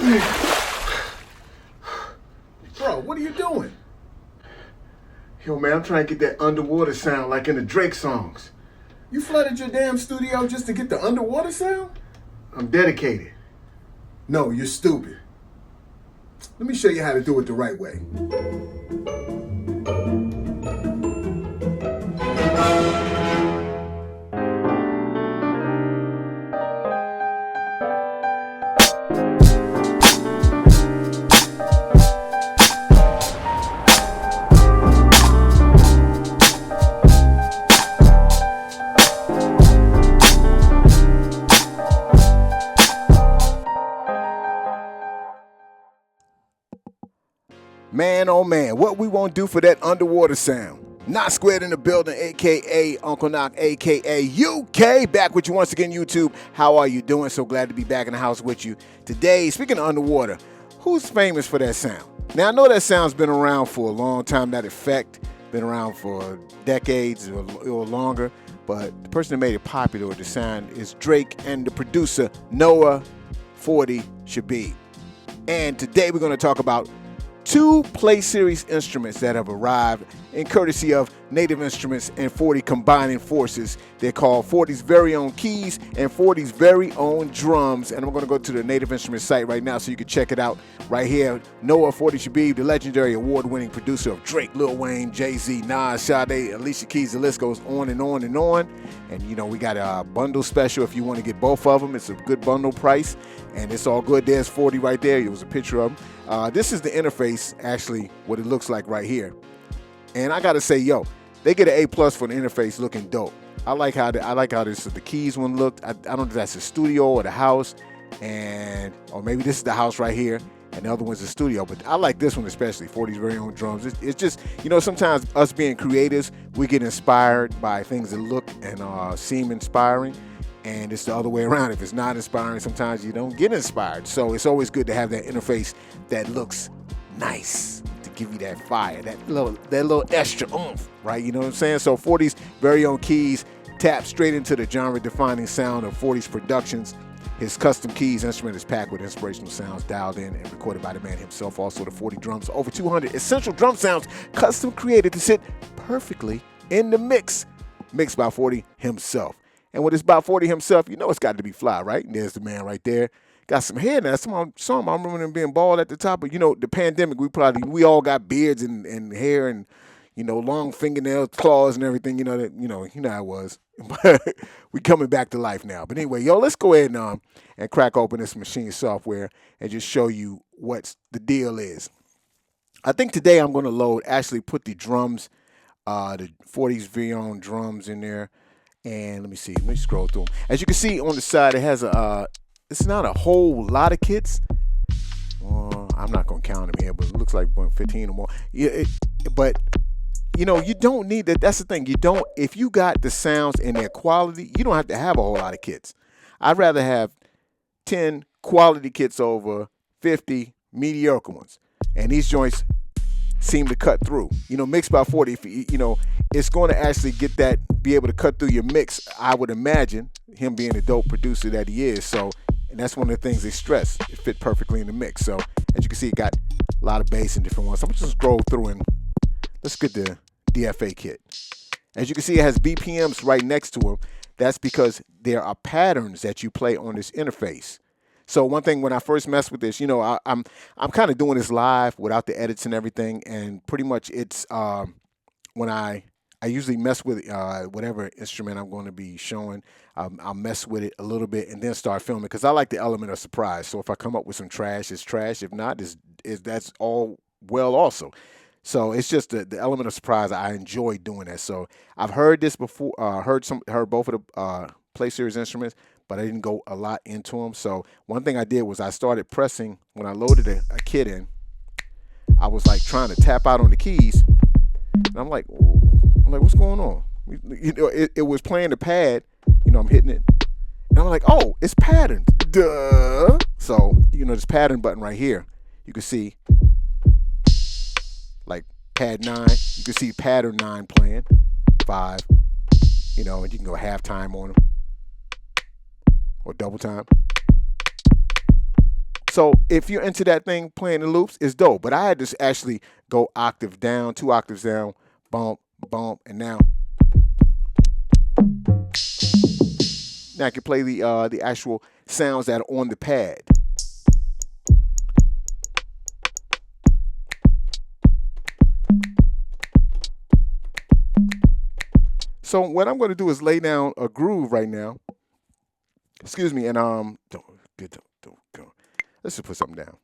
Bro, what are you doing? Yo, man, I'm trying to get that underwater sound like in the Drake songs. You flooded your damn studio just to get the underwater sound? I'm dedicated. No, you're stupid. Let me show you how to do it the right way. Man, oh man, what we won't do for that underwater sound. Not Squared in the building, a.k.a. Uncle Knock, a.k.a. UK. Back with you once again, YouTube. How are you doing? So glad to be back in the house with you. Today, speaking of underwater, who's famous for that sound? Now, I know that sound's been around for a long time, that effect. Been around for decades or longer. But the person that made it popular with the sound is Drake and the producer, Noah 40 Shabib. And today we're going to talk about two Play Series instruments that have arrived in courtesy of Native Instruments and 40 combining forces. They're called 40's very own keys and 40's very own drums. And I'm going to go to the Native Instruments site right now so you can check it out right here. Noah 40 Shabib, the legendary award-winning producer of Drake, Lil Wayne, Jay-Z, Nas, Sade, Alicia Keys. The list goes on and on and on. And, you know, we got a bundle special if you want to get both of them. It's a good bundle price. And it's all good. There's 40 right there. It was a picture of them. This is the interface, actually, what it looks like right here. And I gotta say, yo, they get an A+ for the interface, looking dope. I like how the keys one looked. I don't know if that's the studio or the house, or maybe this is the house right here, and the other one's the studio. But I like this one especially, 40's very own drums. It's just, you know, sometimes us being creators, we get inspired by things that look and seem inspiring. And it's the other way around. If it's not inspiring, sometimes you don't get inspired. So it's always good to have that interface that looks nice to give you that fire, that little extra oomph, right? You know what I'm saying? So 40's very own keys tap straight into the genre-defining sound of 40's productions. His custom keys instrument is packed with inspirational sounds dialed in and recorded by the man himself. Also, the 40 drums, over 200 essential drum sounds custom created to sit perfectly in the mixed by 40 himself. And when it's about 40 himself, you know it's got to be fly, right? And there's the man right there. Got some hair now. Some I remember him being bald at the top. But, you know, the pandemic, we all got beards and hair and, you know, long fingernails, claws and everything. You know how it was. But we coming back to life now. But anyway, yo, let's go ahead and crack open this machine software and just show you what the deal is. I think today I'm going to actually put the drums, the 40's very own drums in there. And let me scroll through them. As you can see on the side, it has it's not a whole lot of kits. I'm not going to count them here, but it looks like 15 or more. Yeah, but, you know, you don't need that. That's the thing. If you got the sounds and their quality, you don't have to have a whole lot of kits. I'd rather have 10 quality kits over 50 mediocre ones. And these joints seem to cut through. You know, mixed by 40, if you know, it's going to actually be able to cut through your mix, I would imagine, him being a dope producer that he is. So, and that's one of the things they stress. It fit perfectly in the mix. So, as you can see, it got a lot of bass and different ones. So I'm just scroll through and let's get the DFA kit. As you can see, it has BPMs right next to them. That's because there are patterns that you play on this interface. So one thing, when I first messed with this, you know, I'm kind of doing this live without the edits and everything, and pretty much it's when I usually mess with whatever instrument I'm going to be showing. I'll mess with it a little bit and then start filming because I like the element of surprise. So if I come up with some trash, it's trash. If not, that's all well also. So it's just the element of surprise. I enjoy doing that. So I've heard this before. Heard both of the Play Series instruments, but I didn't go a lot into them. So one thing I did was I started pressing when I loaded a kit in. I was like trying to tap out on the keys, and I'm like, what's going on? You know, it was playing the pad. You know, I'm hitting it, and I'm like, oh, it's patterned. Duh. So you know, this pattern button right here, you can see like pad 9. You can see pattern 9 playing 5. You know, and you can go halftime on them or double time. So if you're into that thing playing the loops, it's dope. But I had to actually go octave down, 2 octaves down, bump, bump, and now I can play the actual sounds that are on the pad. So what I'm going to do is lay down a groove right now. Excuse me, and don't go. Let's just put something down.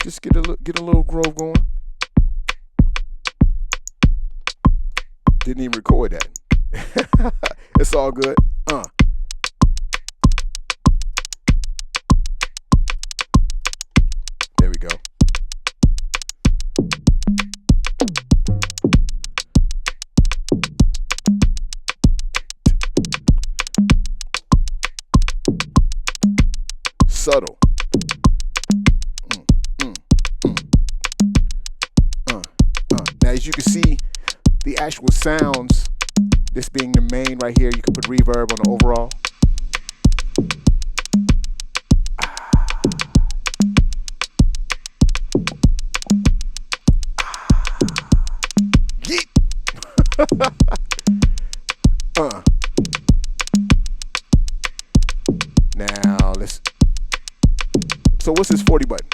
Just get a little groove going. Didn't even record that. It's all good. There we go. Subtle. Now, as you can see, the actual sounds, this being the main right here, you can put reverb on the overall. Yeet. Now, let's. So, what's this 40 button?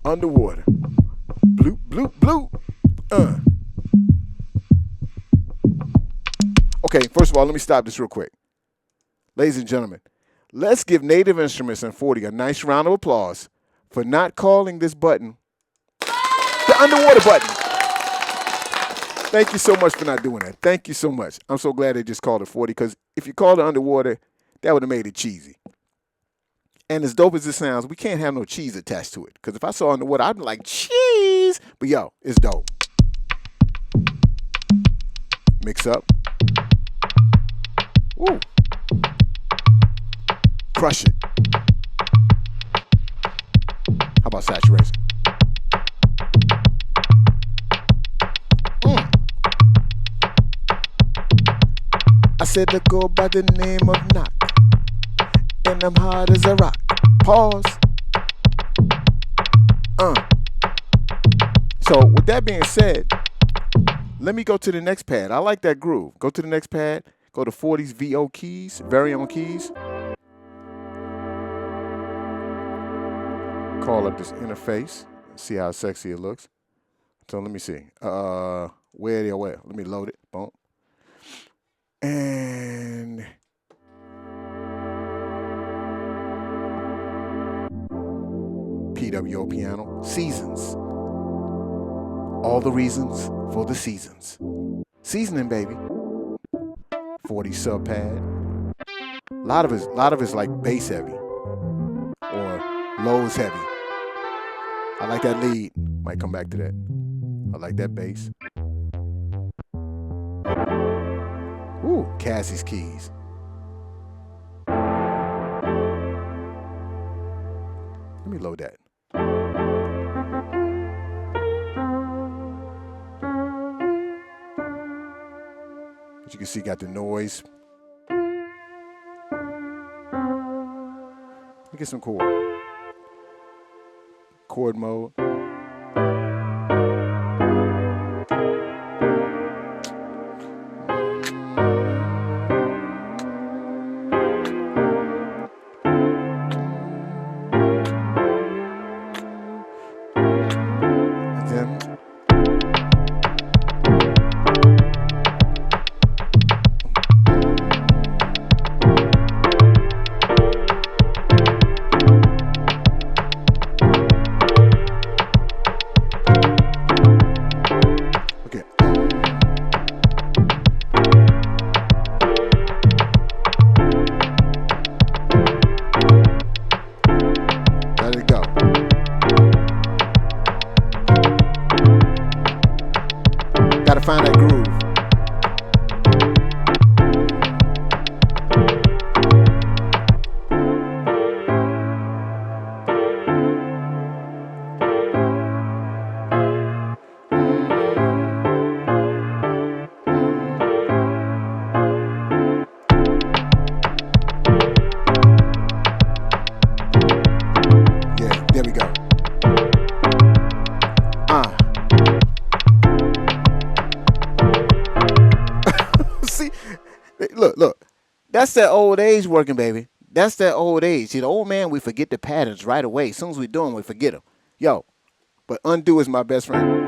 Underwater. Bloop, bloop, bloop. Okay, first of all, let me stop this real quick. Ladies and gentlemen, let's give Native Instruments and 40 a nice round of applause for not calling this button the underwater button. Thank you so much for not doing that. Thank you so much. I'm so glad they just called it 40, because if you called it underwater, that would have made it cheesy. And as dope as it sounds, we can't have no cheese attached to it. Because if I saw underwater, I'd be like, cheese. But yo, it's dope. Mix up. Woo. Crush it. How about saturation? I said to go by the name of Knock. And I'm hard as a rock. Pause. So with that being said, let me go to the next pad. I like that groove. Go to the next pad. Go to 40's VO keys, very own keys. Call up this interface. See how sexy it looks. So let me see. Where? Let me load it. Boom. And PWO piano, seasons. All the reasons for the seasons. Seasoning, baby. 40 sub pad. A lot of it's like bass heavy or lows heavy. I like that lead. Might come back to that. I like that bass. Ooh, Cassie's keys. Let me load that. As you can see, got the noise. Let me get some chord mode. find that groove. Yeah, there we go. See, look. That's that old age working, baby. That's that old age. See, the old man, we forget the patterns right away. As soon as we do them, we forget them. Yo, but undo is my best friend.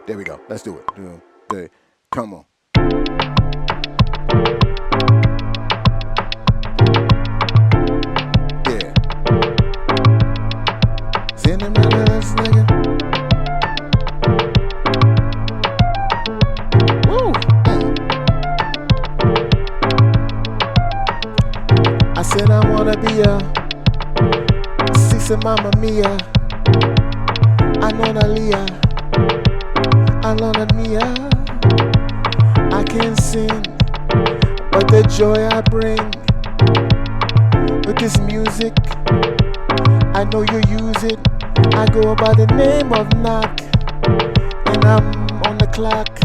There we go. Let's do it. Come on. Yeah. Cinnamon, nigga. Woo. I said I wanna be a Cisa Mamma Mia. Anona Lia. Alona Mia. I can sing, but the joy I bring with this music, I know you use it. I go by the name of Knock, and I'm on the clock.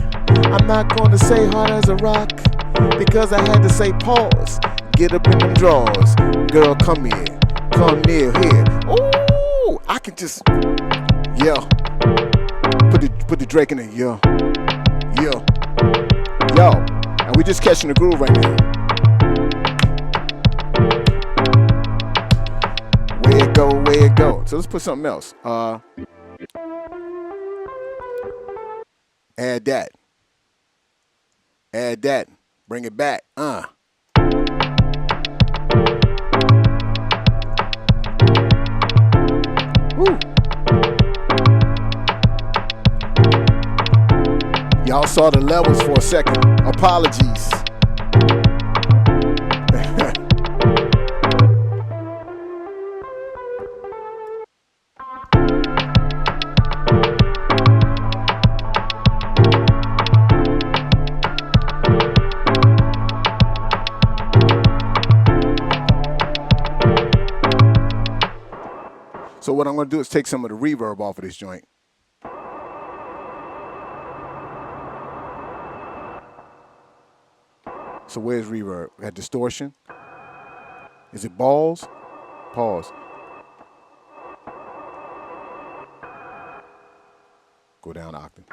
I'm not gonna say hard as a rock, because I had to say pause. Get up in them drawers, girl, come here, come near here. Ooh, I can just, yeah. Put the Drake in it, yo, and we just catching the groove right now. Where it go. So let's put something else. Add that, bring it back. Woo. Y'all saw the levels for a second. Apologies. So what I'm going to do is take some of the reverb off of this joint. So where's reverb? We got distortion. Is it balls? Pause. Go down octave.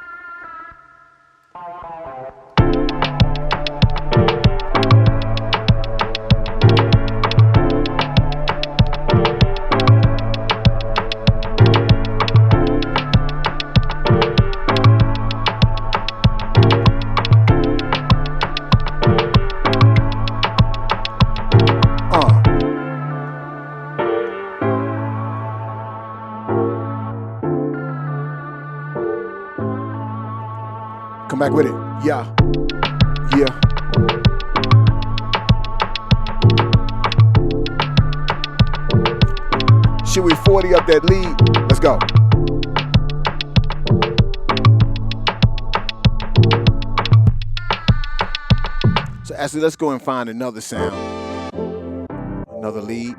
Come back with it. Yeah. Should we 40 up that lead? Let's go. So actually, let's go and find another sound. Another lead.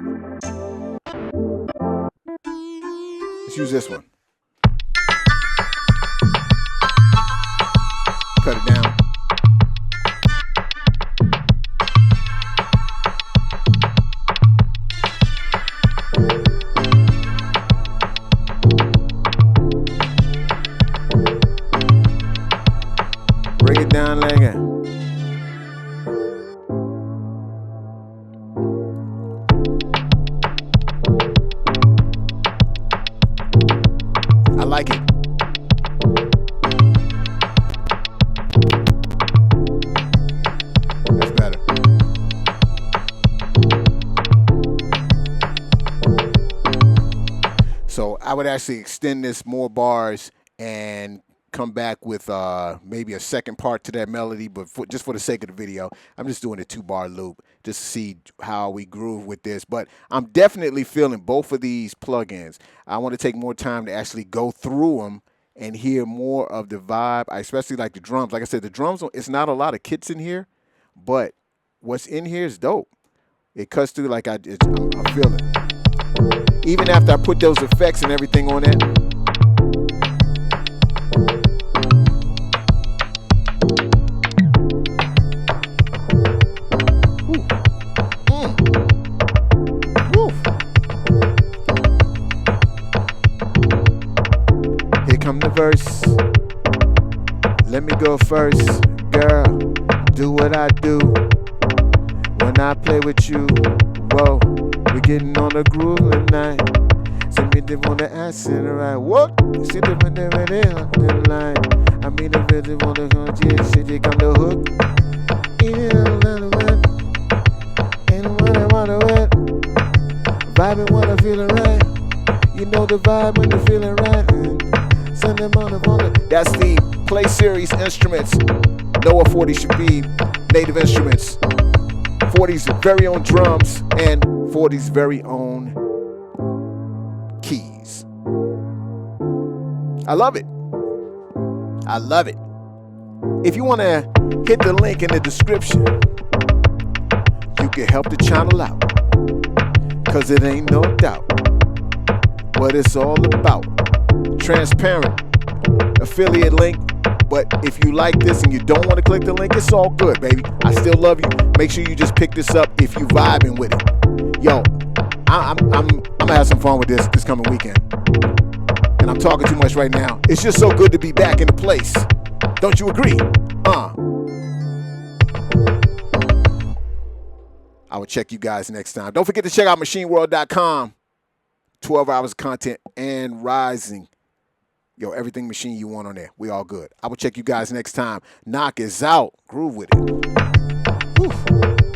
Let's use this one. Cut it down. Break it down like that. I like it. That's better. So I would actually extend this more bars and come back with maybe a second part to that melody, but just for the sake of the video, I'm just doing a 2-bar loop just to see how we groove with this. But I'm definitely feeling both of these plugins. I want to take more time to actually go through them and hear more of the vibe. I especially like the drums. Like I said, the drums, it's not a lot of kits in here, but what's in here is dope. It cuts through like I feel it. Even after I put those effects and everything on it. Here come the verse. Let me go first. Girl, do what I do. When I play with you, whoa, we getting on the groove tonight. Send me the on the acid, right? What? See the one there on the line. I mean the visit on the country, city come the hook. Eat it a little bit. Ain't what I wanna wet. Vibing when I feeling right. You know the vibe when you're feeling right. Send them on the. That's the Play Series instruments. Know what 40 should be. Native instruments. 40's very own drums and 40's very own keys. I love it. I love it. If you want to hit the link in the description, you can help the channel out. Cause it ain't no doubt what it's all about. Transparent affiliate link. But if you like this and you don't want to click the link, it's all good, baby. I still love you. Make sure you just pick this up if you vibing with it. Yo, I'm gonna have some fun with this coming weekend. And I'm talking too much right now. It's just so good to be back in the place. Don't you agree? I will check you guys next time. Don't forget to check out machineworld.com. 12 hours of content and rising. Yo, everything machine you want on there. We all good. I will check you guys next time. Knock is out. Groove with it. Whew.